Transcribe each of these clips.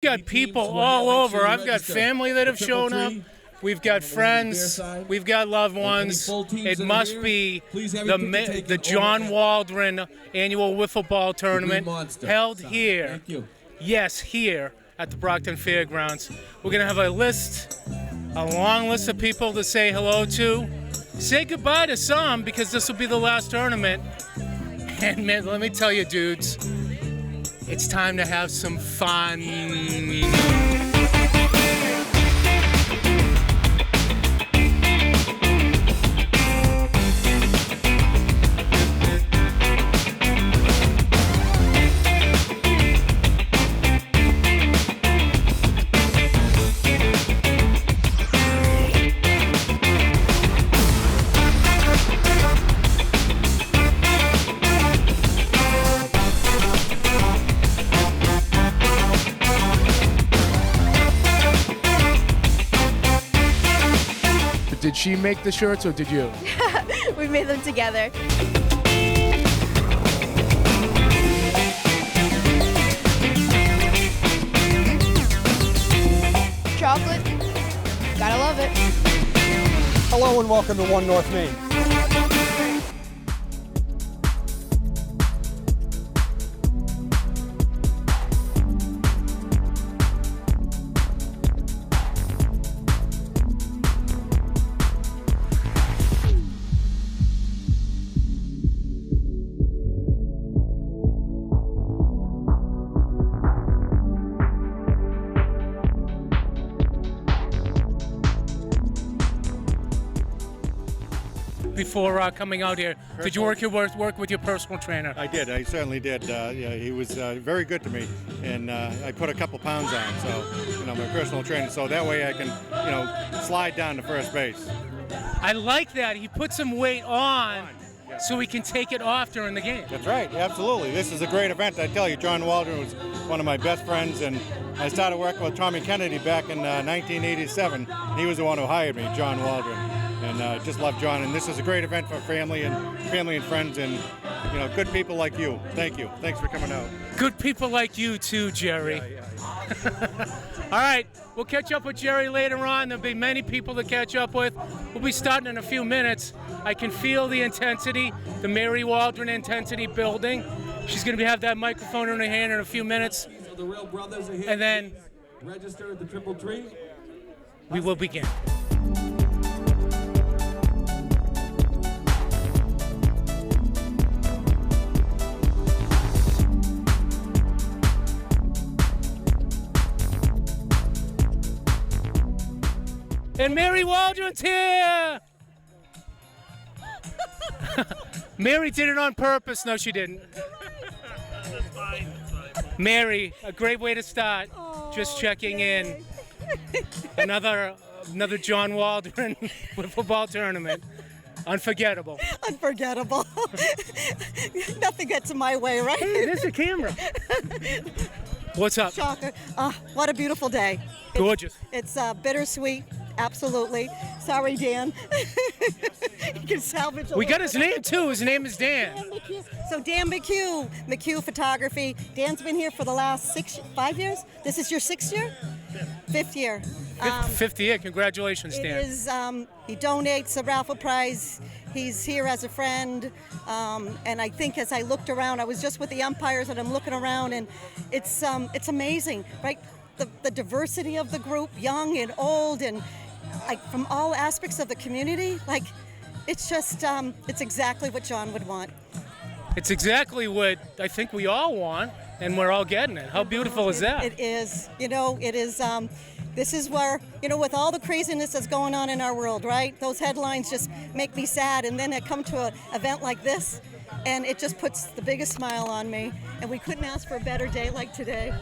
got people all over. I've got family that have shown up. We've got friends. We've got loved ones. It must be the John Waldron annual Wiffleball tournament held here. Yes, here at the Brockton Fairgrounds. We're going to have a long list of people to say hello to. Say goodbye to some because this will be the last tournament. And man, let me tell you, dudes, it's time to have some fun. Did she make the shirts or did you? We made them together. Chocolate. Gotta love it. Hello and welcome to One North Main. Before coming out here, did you work with your personal trainer? I did. I certainly did. Yeah, he was very good to me, and I put a couple pounds on. So, my personal trainer. So that way I can, slide down to first base. I like that. He put some weight on, so he can take it off during the game. That's right. Absolutely. This is a great event. I tell you, John Waldron was one of my best friends, and I started working with Tommy Kennedy back in 1987. He was the one who hired me, John Waldron. And just love John, and this is a great event for family and friends, and good people like you. Thank you. Thanks for coming out. Good people like you too, Jerry. Yeah. All right, we'll catch up with Jerry later on. There'll be many people to catch up with. We'll be starting in a few minutes. I can feel the intensity, the Mary Waldron intensity building. She's going to have that microphone in her hand in a few minutes, and then register at the Triple Tree. We will begin. And Mary Waldron's here! Mary did it on purpose. No, she didn't. That's fine. Mary, a great way to start. Just checking in. Another John Waldron Wiffleball tournament. Unforgettable. Unforgettable. Nothing gets in my way, right? Hey, there's a camera. What's up? Shocker. What a beautiful day. Gorgeous. It's bittersweet. Absolutely. Sorry, Dan. You can salvage We got his name, too. His name is Dan. So Dan McHugh Photography. Dan's been here for the last 5 years? This is your 6th year? Fifth year. Fifth year. Congratulations, Dan. It is, he donates a raffle prize. He's here as a friend. And I think as I looked around, I was just with the umpires and I'm looking around and it's amazing, right? The diversity of the group, young and old, and like from all aspects of the community, like it's just, it's exactly what John would want. It's exactly what I think we all want, and we're all getting it. How beautiful is that? It is. It is, this is where, with all the craziness that's going on in our world, right? Those headlines just make me sad, and then I come to an event like this, and it just puts the biggest smile on me, and we couldn't ask for a better day like today.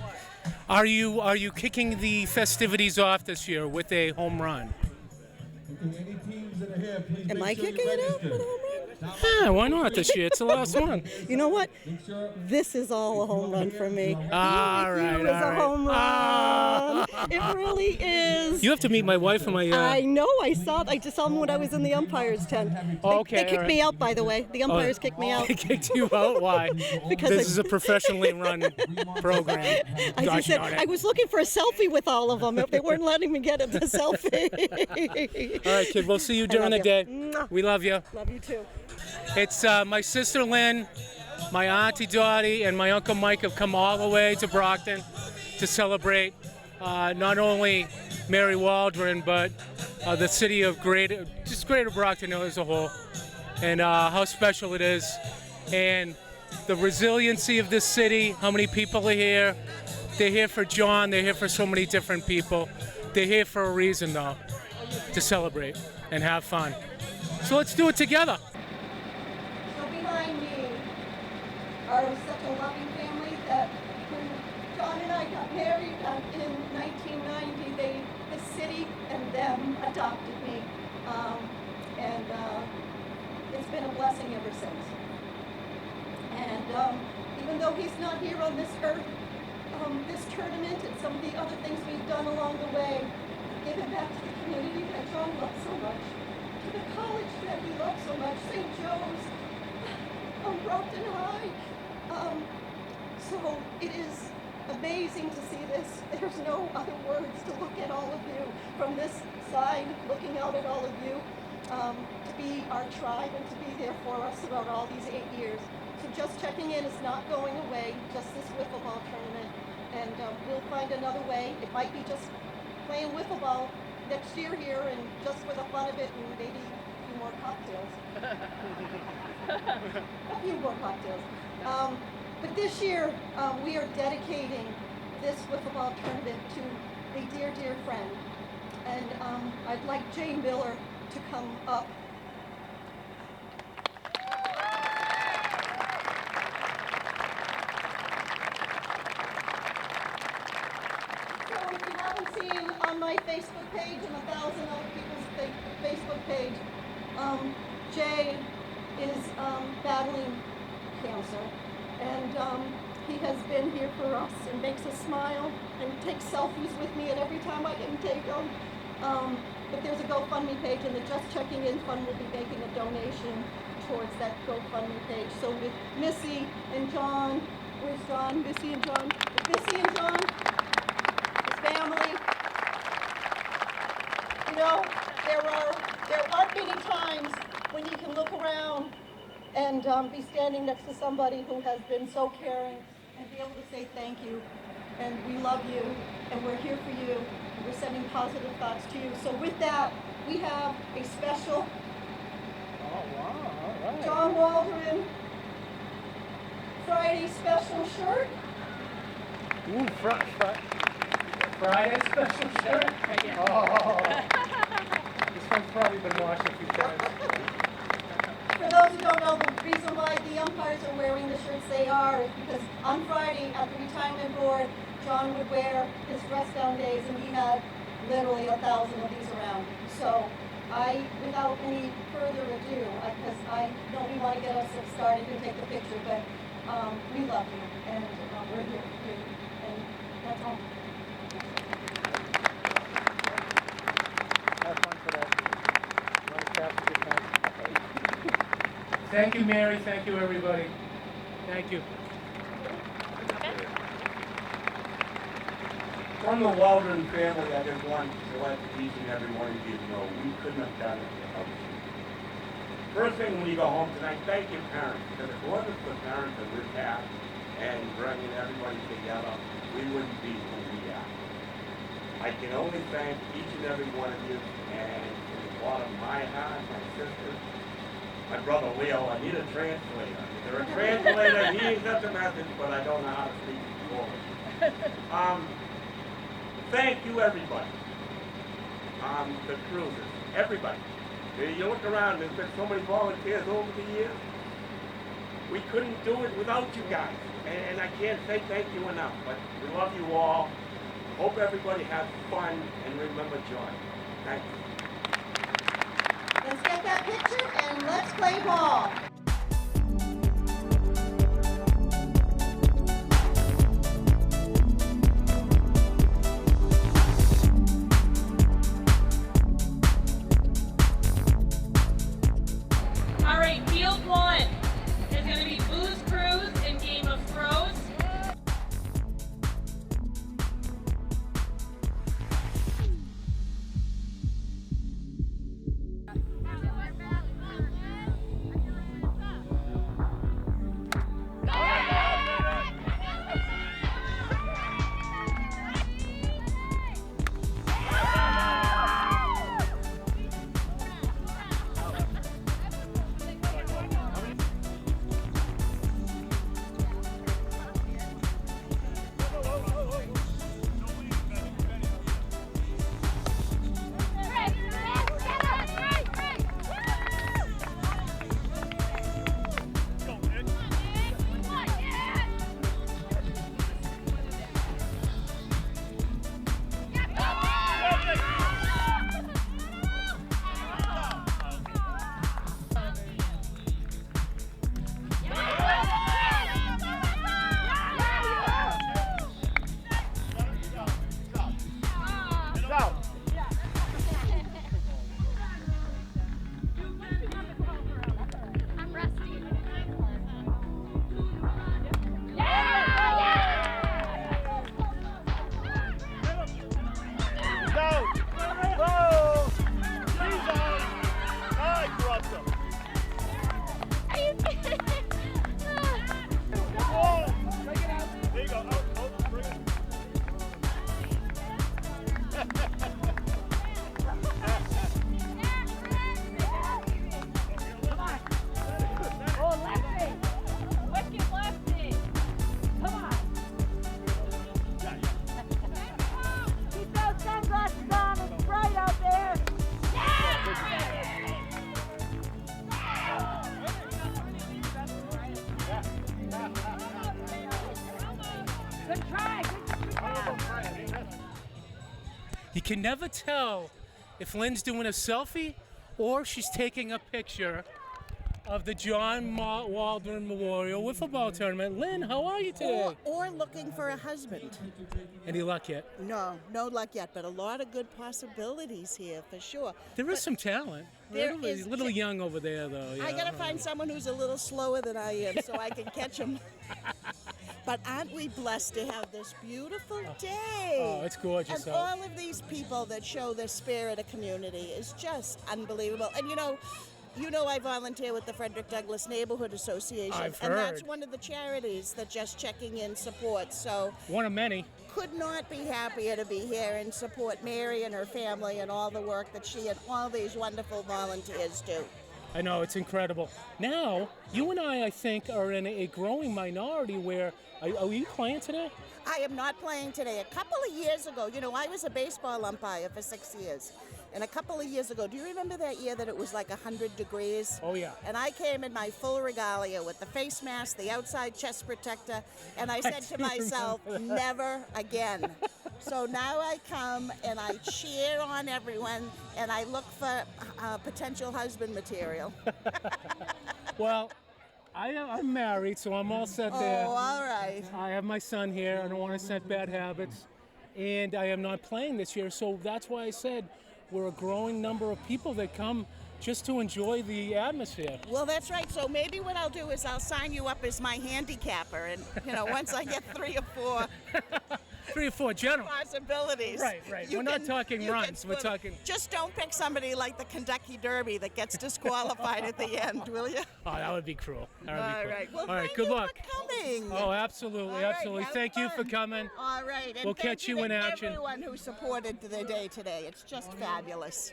Are you kicking the festivities off this year with a home run? Am I kicking it off with a home run? Yeah, why not this year? It's the last one. You know what? This is all a home run for me. All right, a home run. It really is. You have to meet my wife and my. I know. I just saw them when I was in the umpires tent. Oh, okay, They kicked all me out, by the way. The umpires kicked me out. They kicked you out? Why? Because this is a professionally run program. As I said, I was looking for a selfie with all of them. If they weren't letting me get the selfie. All right, kid. We'll see you during the day. We love you. Love you too. It's my sister Lynne, my auntie Dottie, and my uncle Mike have come all the way to Brockton to celebrate not only Mary Waldron, but the city of Greater Brockton as a whole, and how special it is, and the resiliency of this city, how many people are here. They're here for John, they're here for so many different people. They're here for a reason, though, to celebrate and have fun. So let's do it together. So behind me are such a loving family that when John and I got married in 1990, the city and them adopted me. And it's been a blessing ever since. And even though he's not here on this earth, this tournament and some of the other things we've done along the way, given back to the community that John loved so much, to the college that he loved so much, St. Joe's, Brockton High. So it is amazing to see this. There's no other words to look at all of you from this side, looking out at all of you, to be our tribe and to be there for us throughout all these 8 years. So just checking in is not going away, just this Wiffleball tournament. And we'll find another way. It might be just playing Wiffleball next year here and just for the fun of it and maybe a few more cocktails. A few more cocktails. But this year, we are dedicating this Wiffleball tournament to a dear, dear friend. And I'd like Jane Miller to come up. On my Facebook page and 1,000 other people's Facebook page, Jay is battling cancer, and he has been here for us and makes us smile and takes selfies with me, and every time I can take them. But there's a GoFundMe page, and the Just Checking In Fund will be making a donation towards that GoFundMe page. So with Missy and John, where's John? Missy and John. With Missy and John, his family. You know, there aren't many times when you can look around and be standing next to somebody who has been so caring and be able to say thank you, and we love you, and we're here for you, and we're sending positive thoughts to you. So with that, we have a special John Waldron Friday special shirt. Ooh, Friday special shirt? Oh. This one's probably been washed a few times. For those who don't know, the reason why the umpires are wearing the shirts they are is because on Friday at the retirement board, John would wear his dress down days, and he had literally 1,000 of these around. So without any further ado, because I know we want to get us started and take the picture, but we love you, and we're here for you, and that's all. Have fun for that. Thank you, Mary. Thank you, everybody. Thank you. From the Waldron family, I just want to let each and every one of you know we couldn't have done it without you. First thing when you go home tonight, thank your parents, because if it wasn't for the parents that we have and bringing everybody together, we wouldn't be who we are. I can only thank each and every one of you, and from the bottom of my heart, my sisters, my brother Leo, I need a translator. Is there a translator? He got the message, but I don't know how to speak forward. Thank you, everybody. The cruisers, everybody. You look around, there's been so many volunteers over the years. We couldn't do it without you guys. And I can't say thank you enough, but we love you all. Hope everybody has fun, and remember John. Thank you. Let's get that picture and let's play ball. You can never tell if Lynne's doing a selfie or she's taking a picture of the John Waldron Memorial Wiffleball Tournament. Lynne, how are you today? Or looking for a husband. Any luck yet? No luck yet, but a lot of good possibilities here for sure. There is some talent. There A is little young over there, though. I gotta find someone who's a little slower than I am so I can catch him. But aren't we blessed to have this beautiful day? Oh, it's gorgeous. And all of these people that show the spirit of community is just unbelievable. And you know I volunteer with the Frederick Douglass Neighborhood Association. I've And heard. that's one of the charities that Just Checking In supports. So One of many. could not be happier to be here and support Mary and her family and all the work that she and all these wonderful volunteers do. I know, it's incredible. Now, you and I think, are in a growing minority where... Are you playing today? I am not playing today. A couple of years ago, I was a baseball umpire for 6 years. And a couple of years ago, do you remember that year that it was like 100 degrees? Oh, yeah. And I came in my full regalia with the face mask, the outside chest protector, and I said to myself, never again. So now I come and I cheer on everyone and I look for potential husband material. Well, I'm married, so I'm all set there. Oh, all right. I have my son here. I don't want to set bad habits. And I am not playing this year, so that's why I said we're a growing number of people that come just to enjoy the atmosphere. Well, that's right. So maybe what I'll do is I'll sign you up as my handicapper. And, once I get 3 or 4... 3 or 4 general possibilities. Right. We're not talking runs. We're talking... Just don't pick somebody like the Kentucky Derby that gets disqualified at the end, will you? Oh, that would be cruel. All right. Well, all right, thank good you luck. for coming. Oh, absolutely, All right, absolutely. have Thank you for fun. coming. All right. And We'll thank catch you in to action. Everyone who supported the day today. It's just fabulous.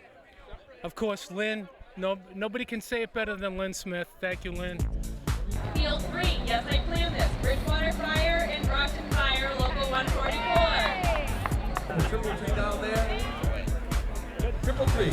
Of course, Lynne. Nobody can say it better than Lynne Smith. Thank you, Lynne. Field 3, yes, I planned this. Bridgewater Fire and Brockton Fire, Local 144. Triple 3 down there. Triple 3.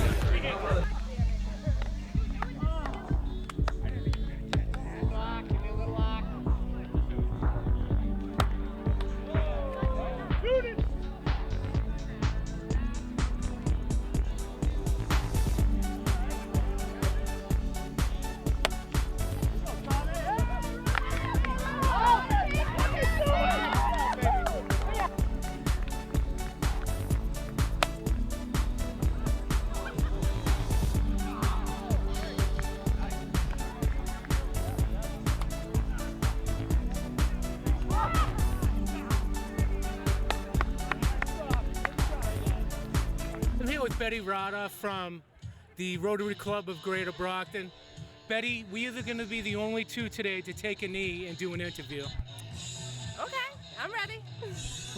I'm here with Betty Rada from the Rotary Club of Greater Brockton. Betty, we're either going to be the only two today to take a knee and do an interview. Okay, I'm ready.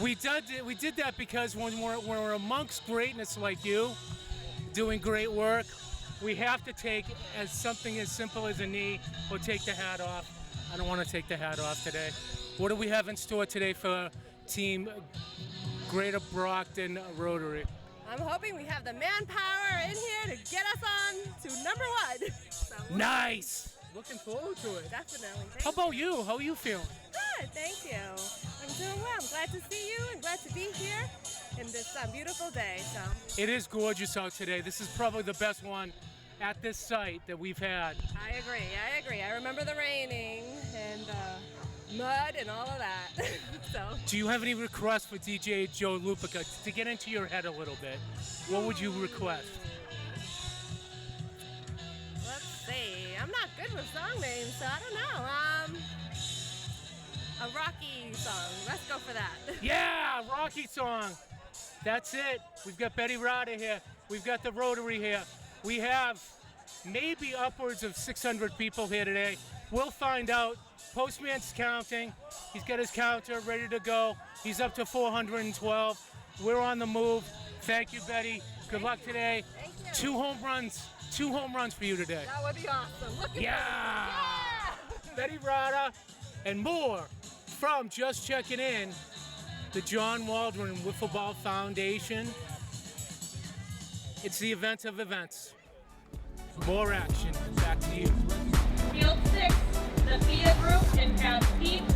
We did that because when we're amongst greatness like you, doing great work, we have to take something as simple as a knee or take the hat off. I don't want to take the hat off today. What do we have in store today for Team Greater Brockton Rotary? I'm hoping we have the manpower in here to get us on to number 1. So, Nice! Looking forward to it. definitely. How about you? How are you feeling? Good, thank you. I'm doing well. I'm glad to see you and glad to be here in this beautiful day. So It is gorgeous out today. This is probably the best one at this site that we've had. I agree. I remember the raining and mud and all of that. So Do you have any requests for DJ Joe Lupica to get into your head a little bit? What would you request? let's see. I'm not good with song names, so I don't know. A Rocky song. Let's go for that. Yeah, Rocky song. That's it. We've got Betty Rada here. We've got the Rotary here. We have maybe upwards of 600 people here today. We'll find out. Postman's counting. He's got his counter ready to go. He's up to 412. We're on the move. Thank you, Betty. Good luck today. Thank you. 2 home runs. 2 home runs for you today. That would be awesome. Looking Yeah! Betty Rada and more from Just Checking In, the John Waldron Wiffleball Foundation. It's the event of events. More action. Back to you. Field 6, the FIA group and Pat Peeps.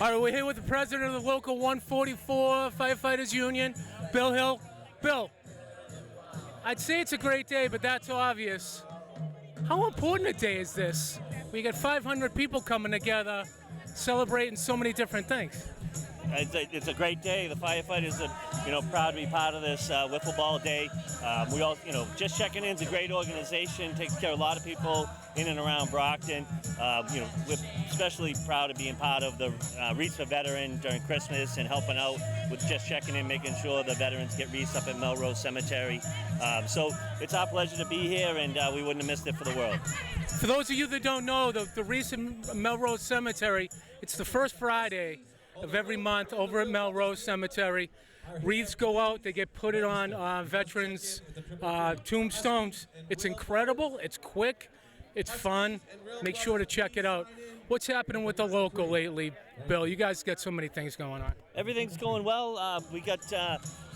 All right, we're here with the president of the local 144 Firefighters Union, Bill Hill. Bill, I'd say it's a great day, but that's obvious. How important a day is this? We got 500 people coming together, celebrating so many different things. It's a great day. The firefighters are, proud to be part of this Wiffleball Day. We all, Just Checking In is a great organization. Takes care of a lot of people in and around Brockton. We're especially proud of being part of the Wreaths for Veterans during Christmas and helping out with Just Checking In, making sure the veterans get wreaths up at Melrose Cemetery. So it's our pleasure to be here, and we wouldn't have missed it for the world. For those of you that don't know, the Wreaths at Melrose Cemetery, it's the first Friday of every month over at Melrose Cemetery. Wreaths go out, they get put it on veterans' tombstones. It's incredible, it's quick, it's fun. Make sure to check it out. What's happening with the local lately, Bill? You guys got so many things going on. Everything's going well. We got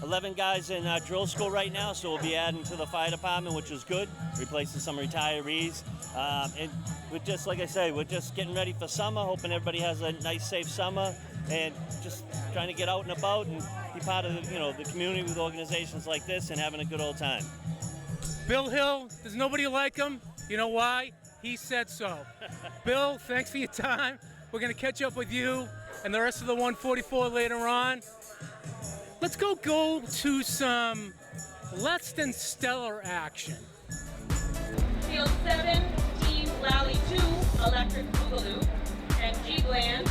11 guys in drill school right now, so we'll be adding to the fire department, which is good, replacing some retirees. And we're just, like I say, we're just getting ready for summer, hoping everybody has a nice, safe summer, and just trying to get out and about and be part of the community with organizations like this and having a good old time. Bill Hill, there's nobody like him. You know why? He said so. Bill, thanks for your time. We're going to catch up with you and the rest of the 144 later on. Let's go to some less than stellar action. Field 7, Team Lally 2, Electric Boogaloo, and G-Bland.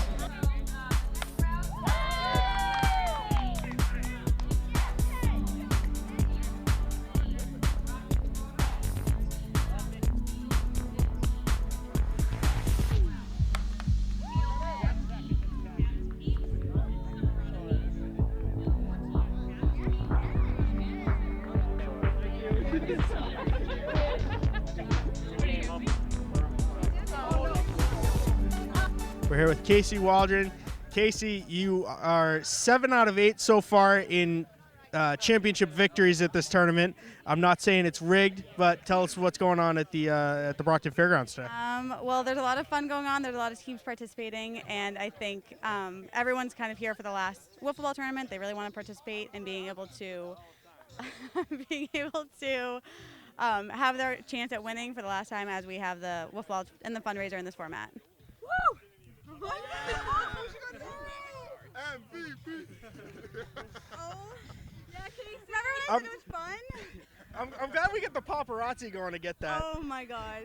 We're here with Casey Waldron. Casey, you are 7 out of 8 so far in championship victories at this tournament. I'm not saying it's rigged, but tell us what's going on at the Brockton Fairgrounds today. Well, there's a lot of fun going on. There's a lot of teams participating, and I think everyone's kind of here for the last Wiffleball tournament. They really want to participate and being able to have their chance at winning for the last time as we have the Wiffleball and the fundraiser in this format. Woo! MVP. Oh, yeah, Casey. Remember when I said it was fun? I'm glad we get the paparazzi going to get that. Oh my God.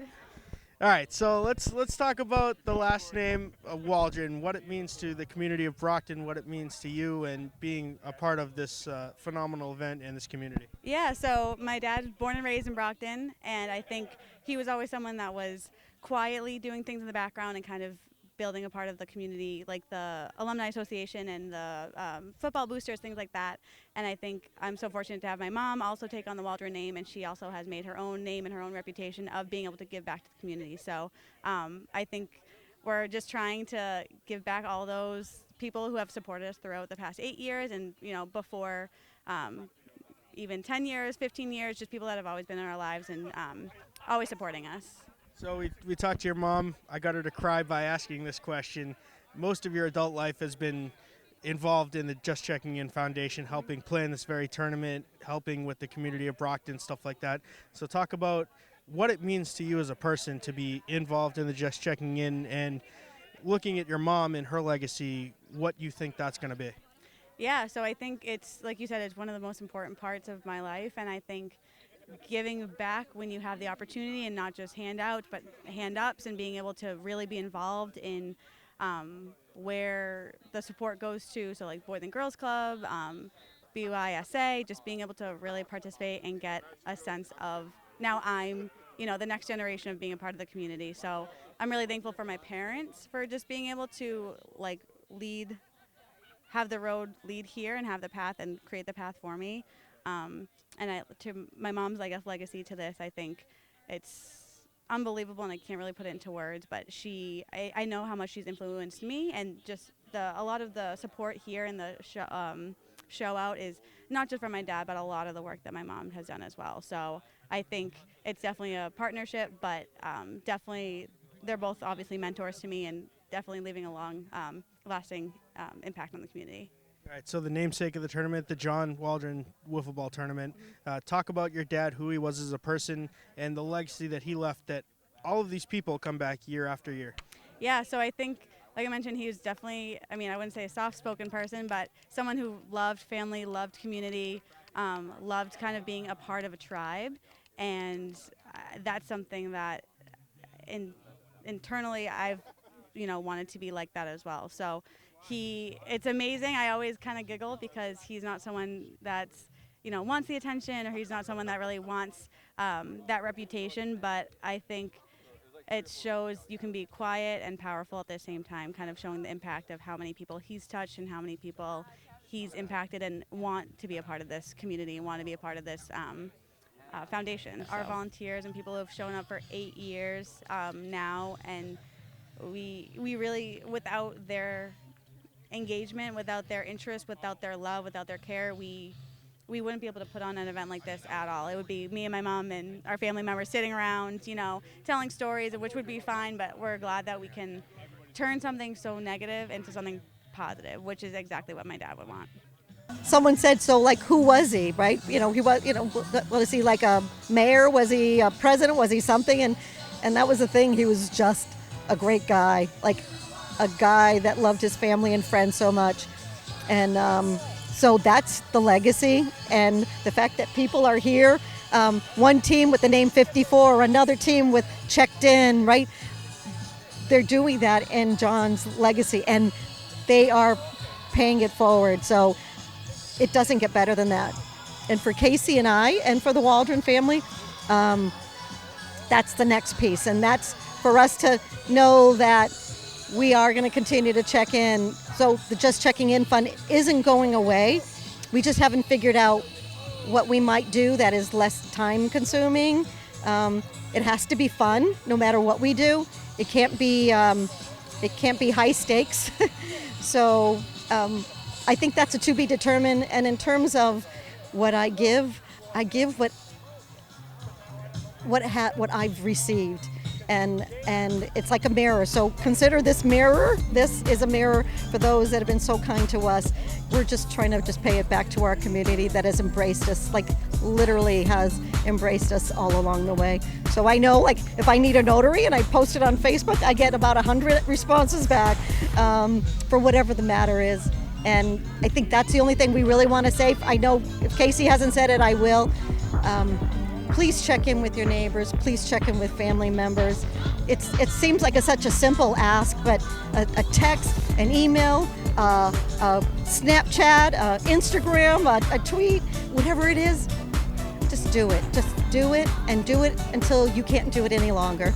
All right, so let's talk about the last name Waldron, what it means to the community of Brockton, what it means to you, and being a part of this phenomenal event in this community. Yeah, so my dad's born and raised in Brockton, and I think he was always someone that was quietly doing things in the background and kind of building a part of the community, like the Alumni Association and the football boosters, things like that. And I think I'm so fortunate to have my mom also take on the Waldron name, and she also has made her own name and her own reputation of being able to give back to the community. So I think we're just trying to give back all those people who have supported us throughout the past 8 years and, before even 10 years, 15 years, just people that have always been in our lives and always supporting us. So we talked to your mom. I got her to cry by asking this question. Most of your adult life has been involved in the Just Checking In Foundation, helping plan this very tournament, helping with the community of Brockton, stuff like that. So talk about what it means to you as a person to be involved in the Just Checking In, and looking at your mom and her legacy, what you think that's going to be. Yeah, so I think it's, like you said, it's one of the most important parts of my life, and I think giving back when you have the opportunity, and not just handouts but hand-ups, and being able to really be involved in where the support goes to, so like Boys and Girls Club, BYSA, just being able to really participate and get a sense of, now I'm the next generation of being a part of the community. So I'm really thankful for my parents for just being able to have the road lead here and have the path and create the path for me. And to my mom's, legacy to this, I think it's unbelievable, and I can't really put it into words, but I know how much she's influenced me, and just a lot of the support here in the show out is not just from my dad, but a lot of the work that my mom has done as well. So I think it's definitely a partnership, but definitely they're both obviously mentors to me, and definitely leaving a lasting impact on the community. All right, so the namesake of the tournament, the John Waldron Wiffleball Tournament. Talk about your dad, who he was as a person, and the legacy that he left, that all of these people come back year after year. Yeah, so I think, like I mentioned, he was definitely, I mean, I wouldn't say a soft-spoken person, but someone who loved family, loved community, loved kind of being a part of a tribe, and that's something that internally I've, wanted to be like that as well. So it's amazing. I always kind of giggle because he's not someone that's, wants the attention, or he's not someone that really wants that reputation, but I think it shows you can be quiet and powerful at the same time, kind of showing the impact of how many people he's touched and how many people he's impacted and want to be a part of this community and want to be a part of this foundation. Our volunteers and people who have shown up for 8 years now, and we really, without their engagement, without their interest, without their love, without their care, we wouldn't be able to put on an event like this at all. It would be me and my mom and our family members sitting around, telling stories, which would be fine, but we're glad that we can turn something so negative into something positive, which is exactly what my dad would want. Someone said, so like, who was he, right? He was, was he like a mayor? Was he a president? Was he something? And that was the thing. He was just a great guy, like a guy that loved his family and friends so much. And so that's the legacy, and the fact that people are here. One team with the name 54, another team with checked in, right? They're doing that in John's legacy, and they are paying it forward. So it doesn't get better than that. And for Casey and I, and for the Waldron family, that's the next piece. And that's for us to know that we are going to continue to check in. So the Just Checking In Fund isn't going away. We just haven't figured out what we might do that is less time consuming. It has to be fun no matter what we do. It can't be high stakes. So I think that's a to be determined. And in terms of what I give what I've received. And it's like a mirror. So consider this mirror. This is a mirror for those that have been so kind to us. We're just trying to pay it back to our community that has embraced us, like literally has embraced us all along the way. So I know, like, if I need a notary and I post it on Facebook, I get about 100 responses back for whatever the matter is. And I think that's the only thing we really want to say. I know if Casey hasn't said it, I will. Please check in with your neighbors. Please check in with family members. It seems like such a simple ask, but a text, an email, a Snapchat, Instagram, a tweet, whatever it is, just do it. Just do it, and do it until you can't do it any longer.